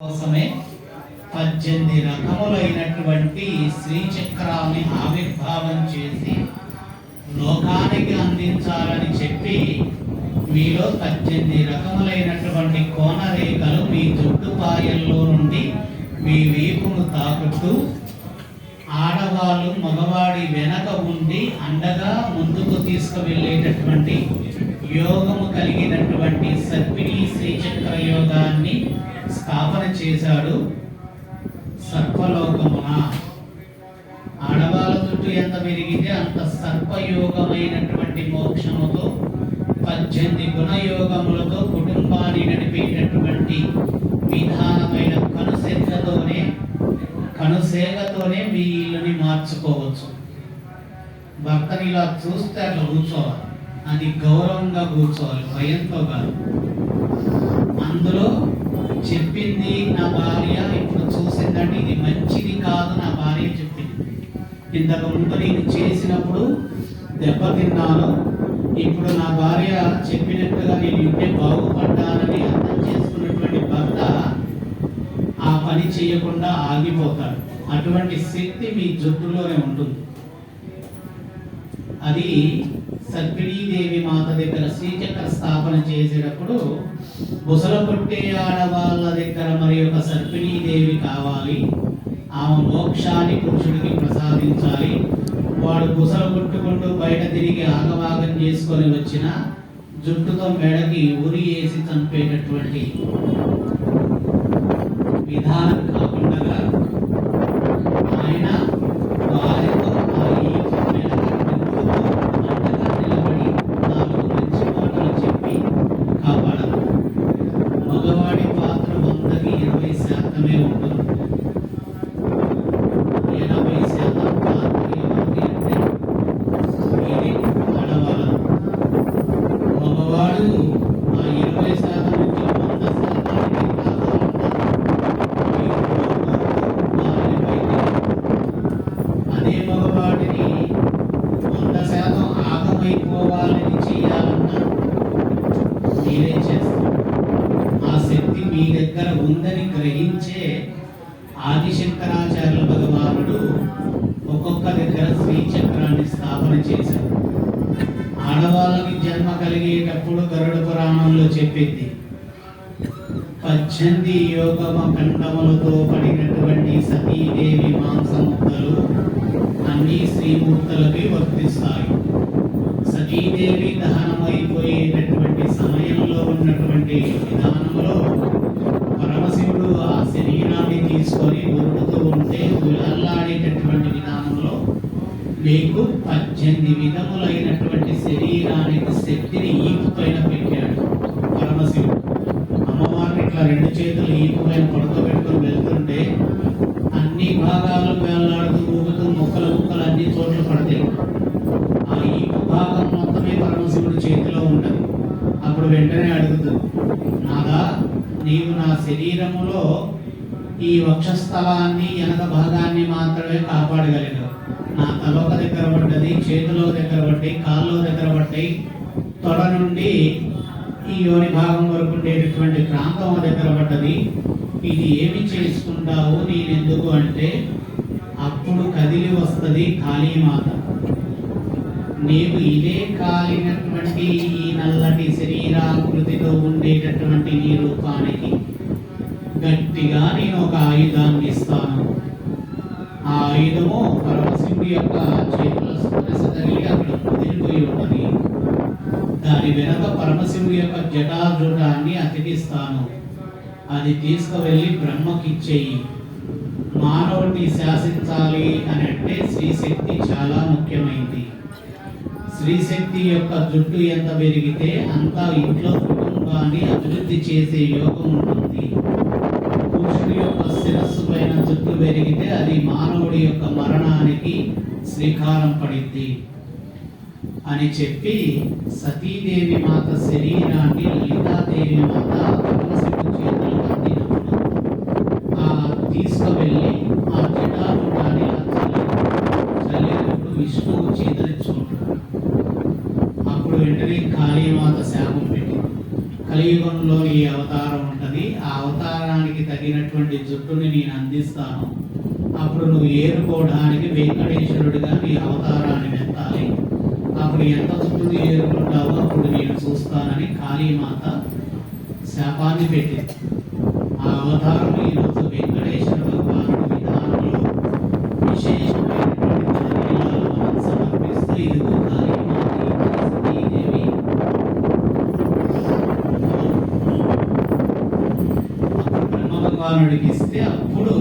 కోసమే 18 రకములైనటువంటి శ్రీచక్రాన్ని ఆవిర్భావం చేసి లోకానికి అందించాలని చెప్పి మీలో 18 రకములైనటువంటి కోనరేఖలు మీ జుట్టుపాయల్లో నుండి మీ వీపును తాకుతూ ఆడవాళ్ళు మగవాడి వెనక ఉండి అండగా ముందుకు తీసుకువెళ్ళేటటువంటి యోగము కలిగినటువంటి సర్పిణీ శ్రీచక్ర యోగాన్ని స్థాపన చేశాడు. సర్పలోకమున ఆడవాళ్ళ చుట్టూ ఎంత పెరిగితే అంత సర్పయోగమైనటువంటి మోక్షముతో 18 గుణయోగములతో కుటుంబాన్ని నడిపేటటువంటి విధానమైన కనుసేగతోనే మీ ఇల్లుని మార్చుకోవచ్చు. భర్తని ఇలా చూస్తే అట్లా కూర్చోవాలి, అది గౌరవంగా కూర్చోవాలి, భయంతో కాదు. అందులో చెప్పింది నా భార్య, ఇప్పుడు చూసిందంటే ఇది మంచిది కాదు నా భార్య చెప్పింది. ఇంతకు ముందు నేను చేసినప్పుడు దెబ్బతిన్నాను, ఇప్పుడు నా భార్య చెప్పినట్టుగా నేను ఇంటే బాగుపడ్డానని అర్థం చేసుకున్నటువంటి భర్త ఆ పని చేయకుండా ఆగిపోతాడు. అటువంటి శక్తి మీ జుట్టులోనే ఉంటుంది. అది సర్పిణీదేవి మాత దగ్గర శ్రీచక్ర స్థాపన చేసేటప్పుడు బుసల కొట్టే ఆడవాళ్ళ దగ్గర మరి ఒక సర్పిణీదేవి కావాలి. ఆమె మోక్షాన్ని పురుషుడికి ప్రసాదించాలి. వాడు బుసలు కొట్టుకుంటూ బయట తిరిగి ఆగవాగం చేసుకొని వచ్చిన జుట్టుతో మెడకి ఉరి వేసి చంపేటటువంటి విధానం కాకుండా ఆయన వారితో మగవాడి పాత్ర 100కి 20% ఉంటుంది. 80% పాత్ర ఎవరికి అంటే మీరే ఆడవాళ్ళు. మగవాడు ఆ 20% నుంచి 100% అదే మగవాడిని 100% ఆగమైపోవాలని చేయాలన్నా మీరే చేస్తారు. ఆ శక్తి మీ దగ్గర ఉందని గ్రహించే ఆదిశంకరాచార్యుల భగవానుడు ఒక్కొక్క దగ్గర శ్రీచక్రాన్ని స్థాపన చేశారు. ఆడవాళ్ళకి జన్మ కలిగేటప్పుడు గరుడ పురాణంలో చెప్పింది 18 యోగమ కండములతో పడినటువంటి సతీదేవి మాంసముద్దలు అన్ని శ్రీమూర్తులకి వర్తిస్తాయి. సతీదేవి దహనమైపోయేటటువంటి సమయంలో ఉన్నటువంటి విధానంలో పరమశివుడు ఆ శరీరాన్ని తీసుకొని ఉరుకుతూ ఉంటే ఉల్లాడేటటువంటి విధానంలో మీకు 18 విధములైనటువంటి శరీరానికి శక్తిని ఈపు పైన పెట్టాడు పరమశివుడు. అమ్మవారిని ఇట్లా 2 చేతులు ఈపు పైన పడుకోబెట్టుకొని వెళ్తుంటే అన్ని భాగాలు వేలాడుతూ ఊగుతూ ముక్కలు అన్ని చోట్ల పడతాయి. ఆ ఈపు భాగం మొత్తమే పరమశివుడి చేతిలో ఉంటుంది. అప్పుడు వెంటనే అడుగుతుంది, నాదా నీవు నా శరీరములో ఈ వక్షస్థలాన్ని వెనక భాగాన్ని మాత్రమే కాపాడగలిగావు. నా తలొక దగ్గర పడ్డది, చేతిలో దగ్గర పడ్డాయి, కాళ్ళలో దగ్గర పడ్డాయి, తొడ నుండి ఈ యోని భాగం వరకు ఉండేటటువంటి ప్రాంతం దగ్గర పడ్డది. ఇది ఏమి చేసుకుంటావు నేనెందుకు అంటే అప్పుడు కదిలి వస్తుంది కాళీమాత. నీవు ఇదే కాలినటువంటి ఈ నల్లటి శరీరాకృతితో ఉండేటటువంటి నీ రూపానికి గట్టిగా నేను ఒక ఆయుధాన్ని ఇస్తాను. ఆ ఆయుధము పరమశివుడి యొక్క చేతుల స్పర్శ తగిలి అక్కడ కుదిరిపోయి ఉన్నది. దాని వెనక పరమశివుడి యొక్క జటాజుటాన్ని అతికిస్తాను. అది తీసుకువెళ్ళి బ్రహ్మకిచ్చేయి. మానవుడిని శాసించాలి అని అంటే శ్రీశక్తి చాలా ముఖ్యమైనది. స్త్రీశక్తి యొక్క జుట్టు ఎంత పెరిగితే అంత ఇంట్లో కుటుంబాన్ని అభివృద్ధి చేసే యోగం ఉంటుంది. పురుషుడి యొక్క శిరస్సు పైన జుట్టు పెరిగితే అది మానవుడి యొక్క మరణానికి శ్రీకారం పడింది అని చెప్పి సతీదేవి మాత శరీరాన్ని లలితాదేవి మాత పరమశివుడి చేతులు అందినప్పుడు తీసుకువెళ్ళి ఆ జటాజుటాన్ని చల్లేటప్పుడు విష్ణువు చేదరించుకుంటాడు. అప్పుడు వెంటనే కాళీమాత శాపం పెట్టి కలియుగంలో ఈ అవతారం ఉంటుంది. ఆ అవతారానికి తగినటువంటి ఉండేటటువంటి జుట్టుని నేను అందిస్తాను. అప్పుడు నువ్వు ఏరుకోవడానికి వెంకటేశ్వరుడిగా నీ అవతారాన్ని ఎత్తాలి. అప్పుడు ఎంత జుట్టుని ఏరుకుంటావో అప్పుడు నేను చూస్తానని కాళీమాత శాపాన్ని పెట్టింది. ఆ అవతారం ఈరోజు వెంకటేశ్వర భగవానుడి విధానంలో విశేషమైనటువంటి లీలాలు మనం సమర్పిస్తూ ఇదిగో కాళీమాత బ్రహ్మ భగవానుడికి ఇస్తే అప్పుడు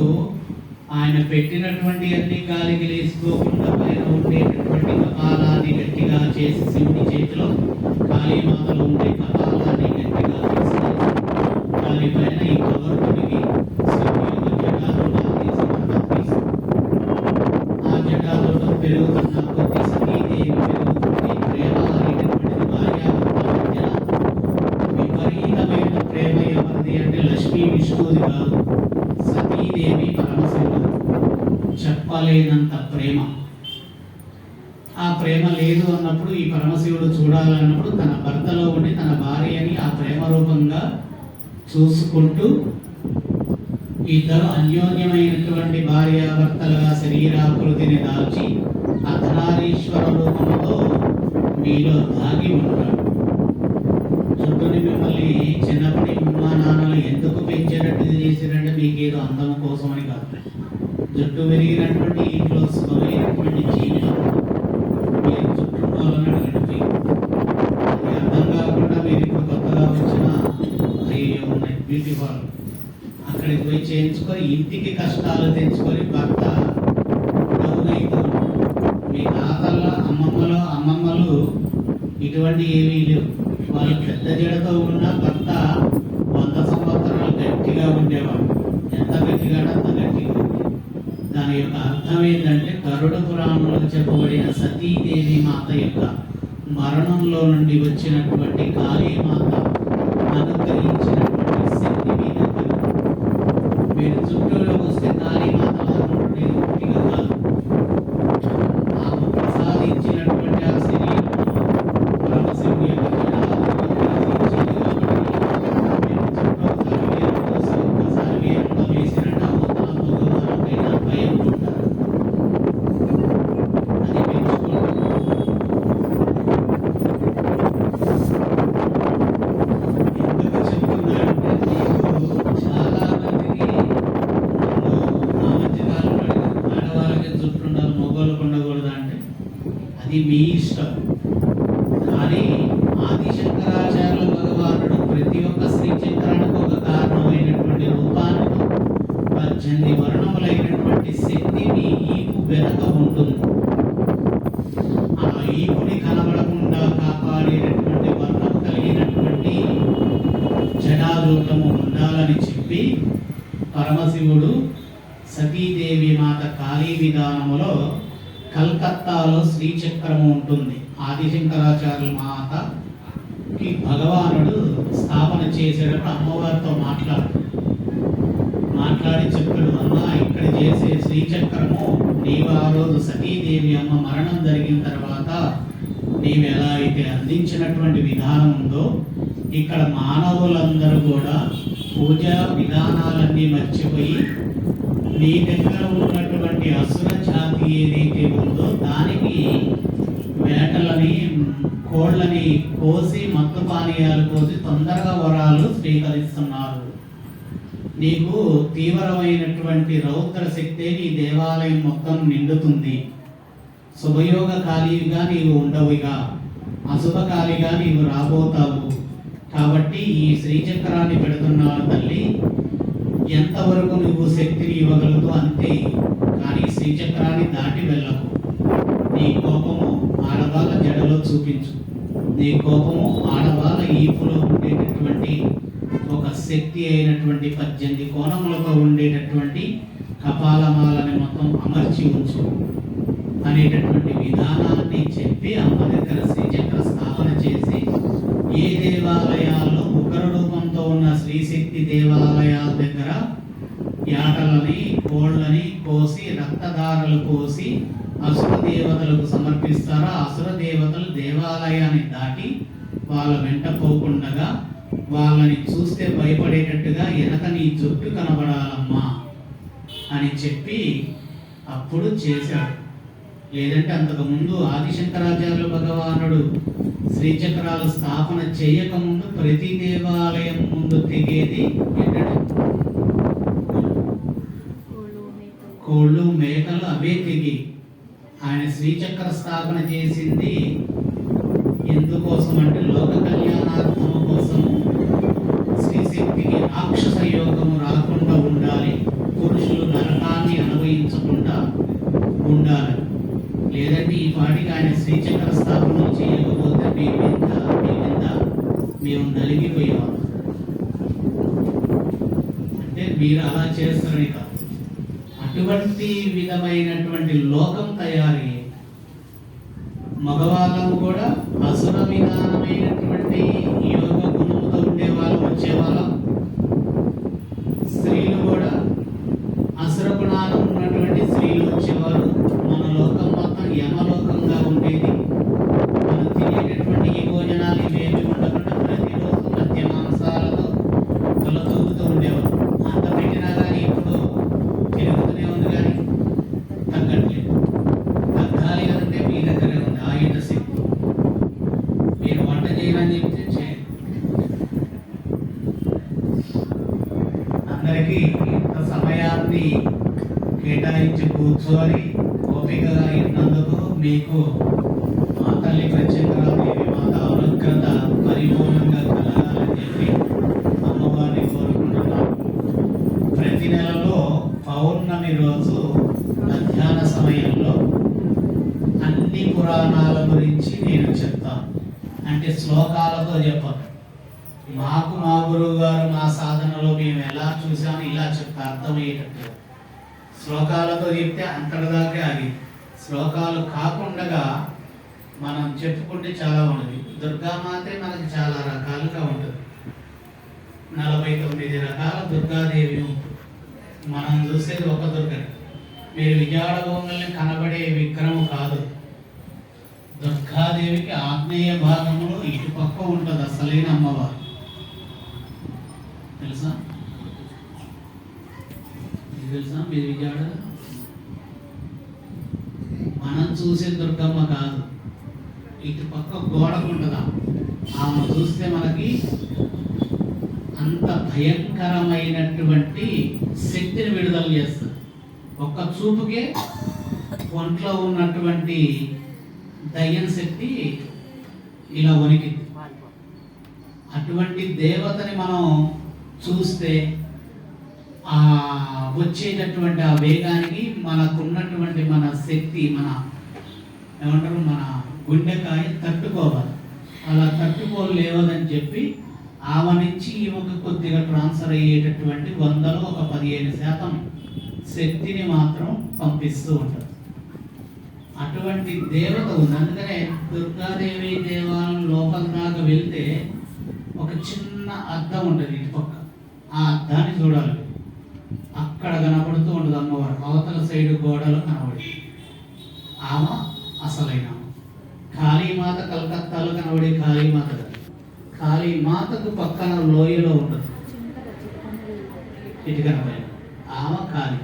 ఆయన పెట్టినటువంటి అన్ని గాలికి లేసుకోకుండా పైన ఉండేటటువంటి కపాలాన్ని గట్టిగా చేసి శివుని చేతిలో కాళీమాతలో ఉండే కపాలాన్ని గట్టిగా తీసి దానిపైన ఈ గౌరవుడికి ఆ జటాలోటం పెరుగుతున్న కొద్ది సతీదేవి పెరుగుతుంది. ప్రేమ అనేటటువంటిది భార్యాభర్తల మధ్య విపరీతమైన ప్రేమ ఎవరిది అంటే లక్ష్మీ విష్ణువుది కాదు, సతీదేవి పరమశివుడు. చెప్పలేనంత ప్రేమ. ఆ ప్రేమ లేదు అన్నప్పుడు ఈ పరమశివుడు చూడాలన్నప్పుడు తన భర్తలో ఉండి తన భార్యని ఆ ప్రేమ రూపంగా చూసుకుంటూ ఇద్దరు అన్యోన్యమైనటువంటి భార్యాభర్తలుగా శరీరాకృతిని దాల్చి అర్ధనారీశ్వర రూపంలో మీలో దాగి ఉంటాడు. చుట్టూని మిమ్మల్ని చిన్నప్పటి అమ్మా నాన్నలు ఎందుకు పెంచేటట్టు చేసిరంటే మీకేదో అందం కోసం అని కాదు. జుట్టు పెరిగినటువంటి ఇంట్లో సుఖమైనటువంటి జీవితం మీరు చుట్టుకోవాలని గడిపి అది అర్థం కాకుండా మీరు ఇప్పుడు కొత్తగా వచ్చిన అయ్యో ఉన్నాయి బ్యూటీ పార్లర్ అక్కడికి పోయి చేయించుకొని ఇంటికి కష్టాలు తెచ్చుకొని భర్త డౌన్ అవుతూ మీ తాతల అమ్మమ్మలు ఇటువంటి ఏమీ లేవు. వాళ్ళు పెద్ద జడతో ఉన్న భర్త 100 సంవత్సరాలు గట్టిగా ఉండేవాడు. ఎంత గట్టిగా అంత గట్టిగా. దాని యొక్క అర్థం ఏంటంటే గరుడ పురాణంలో చెప్పబడిన సతీదేవి మాత యొక్క మరణంలో నుండి వచ్చినటువంటి కాళీమాత అనుగ్రహించినటువంటి శక్తి మీద మీరు చుట్టూలో వస్తే కాళీమాత గట్టిగా కాదు. ఆమె ప్రసాదించినటువంటి ఆ శరీరంలో పరమశివుడి యొక్క అది మీ ఇష్టం. కానీ ఆదిశంకరాచార్యుల భగవానుడు ప్రతి ఒక్క శ్రీచక్రానికి ఒక కారణమైనటువంటి రూపానికి 18 వర్ణములైనటువంటి శక్తి మీ ఈపు వెనక ఉంటుంది. ఆ ఈపుని కనబడకుండా కాపాడేటటువంటి వర్ణము కలిగినటువంటి జటాజూటము ఉండాలని చెప్పి పరమశివుడు సతీదేవి మాత కాళీ విధానములో కల్కత్తాలో శ్రీచక్రము ఉంటుంది. ఆదిశంకరాచార్యుల మాతకి భగవానుడు స్థాపన చేసేటప్పుడు అమ్మవారితో మాట్లాడి చెప్పాడు, అమ్మ ఇక్కడ చేసే శ్రీచక్రము నీవు ఆ రోజు సతీదేవి అమ్మ మరణం జరిగిన తర్వాత నీవు ఎలా అయితే అందించినటువంటి విధానం ఉందో ఇక్కడ మానవులందరూ కూడా పూజా విధానాలన్నీ మర్చిపోయి నీ దగ్గర ఉన్నటువంటి అసుర జాతి ఏదైతే ఉందో దానికి వేటలని కోళ్ళని కోసి మత్తు పానీయాలు కోసి తొందరగా వరాలు స్వీకరిస్తున్నారు. నీకు తీవ్రమైనటువంటి రౌద్ర శక్తే నీ దేవాలయం మొత్తం నిండుతుంది. శుభయోగకాలిగా నీవు ఉండవుగా, అశుభకాలిగా నీవు రాబోతావు. కాబట్టి ఈ శ్రీచక్రాన్ని పెడుతున్నావు తల్లి, ఎంతవరకు నువ్వు శక్తిని ఇవ్వగలదు అంతే, కానీ శ్రీచక్రాన్ని దాటి వెళ్ళకు. నీ కోపము ఆడవాళ్ళ జడలో చూపించు. నీ కోపము ఆడవాళ్ళ ఈపులో ఉండేటటువంటి ఒక శక్తి అయినటువంటి 18 కోణములతో ఉండేటటువంటి కపాలమాలని మొత్తం అమర్చి ఉంచు అనేటటువంటి విధానాన్ని చెప్పి అమ్మ దగ్గర శ్రీచక్ర స్థాపన చేసి ఏ దేవాలయాల్లో ఉగ్ర రూపంతో ఉన్న శ్రీశక్తి దేవాలయాల దగ్గర యాటలని కోళ్ళని కోసి రక్తధారలు పోసి అసుర దేవతలకు సమర్పిస్తారో అసుర దేవతలు దేవాలయాన్ని దాటి వాళ్ళ వెంట పోకుండా వాళ్ళని చూస్తే భయపడేటట్టుగా వెనక నీ జుట్టు కనబడాలమ్మా అని చెప్పి అప్పుడు చేశాడు. లేదంటే అంతకుముందు ఆదిశంకరాచార్యుల భగవానుడు శ్రీచక్రాలు స్థాపన చేయకముందు ప్రతి దేవాలయం ముందు తెగేది ఏంటంటే కోళ్ళు మేకలు అవే తెగి. ఆయన శ్రీచక్ర స్థాపన చేసింది ఎందుకోసం అంటే లోక కళ్యాణార్థము కోసం, శ్రీశక్తికి రాక్షస యోగము రాకుండా ఉండాలి, పురుషులు నరకాన్ని అనుభవించకుండా ఉండాలి. లేదంటే ఈ పాటికి ఆయన శ్రీచక్ర స్థాపన చేయకపోతే మీ మీద మేము నలిగిపోయేవాళ్ళం. అంటే మీరు అలా చేస్తారని కాదు, అటువంటి విధమైనటువంటి లోకం తయారీ. మగవాళ్ళము కూడా అసుర విధానమైనటువంటి యోగ గుణముతో ఉండేవాళ్ళు వచ్చేవాళ్ళం, స్త్రీలు కూడా అసుర గుణాలు ఉన్నటువంటి స్త్రీలు వచ్చేవారు. మన లోకం మొత్తం యమలోకంగా ఉండేది. మనం తినేటటువంటి ఈ భోజనాలు ఇవేమి ఉండకుండా ప్రతిరోజు మధ్య మాంసాలతో తొలతూగుతూ ఉండేవారు. అంత పెట్టినా కానీ ఇప్పుడు పెరుగుతూనే ఉంది కానీ తగ్గట్లేదు. తగ్గాలి కదంటే మీ దగ్గరే ఉంది ఆయుధ శక్తి. మీరు వంట చేయాలని చెప్తే చేయండి. అందరికీ ఇంత సమయాన్ని కేటాయించి కూర్చొని ఓపికగా ఇన్నందుకు మీకు మా తల్లి ప్రత్యేకరాదేవి మాత అనుగ్రత పరిపూర్ణంగా కలగాలని చెప్పి అమ్మవారిని కోరుకుంటున్నాను. ప్రతి నెలలో పౌర్ణమి రోజు మధ్యాహ్న సమయంలో అన్ని పురాణాల గురించి నేను చెప్తాను. అంటే శ్లోకాలతో చెప్పను. మాకు మా గురువు గారు మా సాధనలో మేము ఎలా చూసామో ఇలా చెప్తా అర్థమయ్యేటట్టు. శ్లోకాలతో చెప్తే అంతటిదాకే ఆగి, శ్లోకాలు కాకుండా మనం చెప్పుకుంటే చాలా ఉన్నది. దుర్గామాతే మనకి చాలా రకాలుగా ఉంటుంది. 49 రకాల దుర్గాదేవి ఉంటుంది. మనం చూసేది ఒక దుర్గని. మీరు విజయవాడ భూములని కనబడే విగ్రహం కాదు. దుర్గాదేవికి ఆగ్నేయ భాగంలో ఇటు పక్క ఉంటుంది అసలైన అమ్మవారు. తెలుసా? తెలుసా మీరు విజయవాడ? మనం చూసే దుర్గమ్మ కాదు, ఇటు పక్క గోడకు ఉంటుందా. ఆమె చూస్తే మనకి అంత భయంకరమైనటువంటి శక్తిని విడుదల చేస్తుంది. ఒక్క చూపుకే ఒంట్లో ఉన్నటువంటి దయ్యం శక్తి ఇలా వణికింది. అటువంటి దేవతని మనం చూస్తే ఆ వచ్చేటటువంటి ఆ వేగానికి మనకున్నటువంటి మన శక్తి, మన ఏమంటారు, మన గుండెకాయ తట్టుకోవాలి. అలా తట్టుకోలేవదని చెప్పి ఆమె నుంచి ఈమెకు కొద్దిగా ట్రాన్స్ఫర్ అయ్యేటటువంటి 100లో ఒక 15% శక్తిని మాత్రం పంపిస్తూ ఉంటారు. అటువంటి దేవత ఉంది. అందుకనే దుర్గాదేవి దేవాలయం లోపల దాకా వెళ్తే ఒక చిన్న అద్దం ఉంటుంది ఇటు పక్క. ఆ అద్దాన్ని చూడాలి. అక్కడ కనబడుతూ ఉంటుంది అమ్మవారు. అవతల సైడ్ గోడలు కనబడి ఆమె అసలైన కాళీమాత. కలకత్తాలో కనబడే కాళీమాత. కాళీమాతకు పక్కన లోయలో ఉంటుంది ఇటు కనబడి ఆమె కాళీ.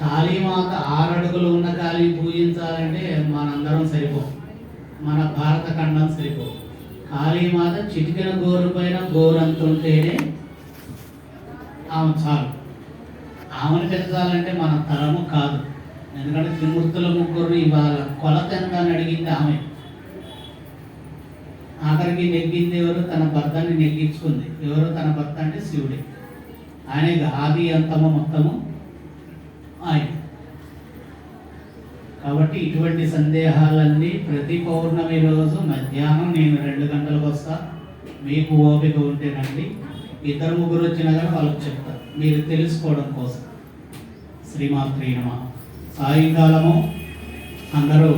కాళీమాత 6 అడుగులు ఉన్న కాళీ పూజించాలంటే మనందరం సరిపోం, మన భారత ఖండం సరిపోం. కాళీమాత చిటికెన గోరు పైన గోరంత ఉంటేనే ఆమె చాలు. ఆమెను పెంచాలంటే మన తరము కాదు. ఎందుకంటే త్రిమూర్తుల ముగ్గురు ఇవాళ కొలత ఎంత అని అడిగింది ఆమె. ఆఖరికి నెగ్గింది ఎవరు? తన భర్తని నెగ్గించుకుంది. ఎవరు తన భర్త అంటే శివుడే. ఆయన ఆది అంతము మొత్తము ఆయన. కాబట్టి ఇటువంటి సందేహాలన్నీ ప్రతి పౌర్ణమి రోజు మధ్యాహ్నం నేను 2 గంటలకు వస్తా. మీకు ఓపిక ఉంటే రండి. 2-3 వచ్చినా కానీ వాళ్ళకి చెప్తారు మీరు తెలుసుకోవడం కోసం. శ్రీమాత్రే నమః. సాయంకాలము అందరూ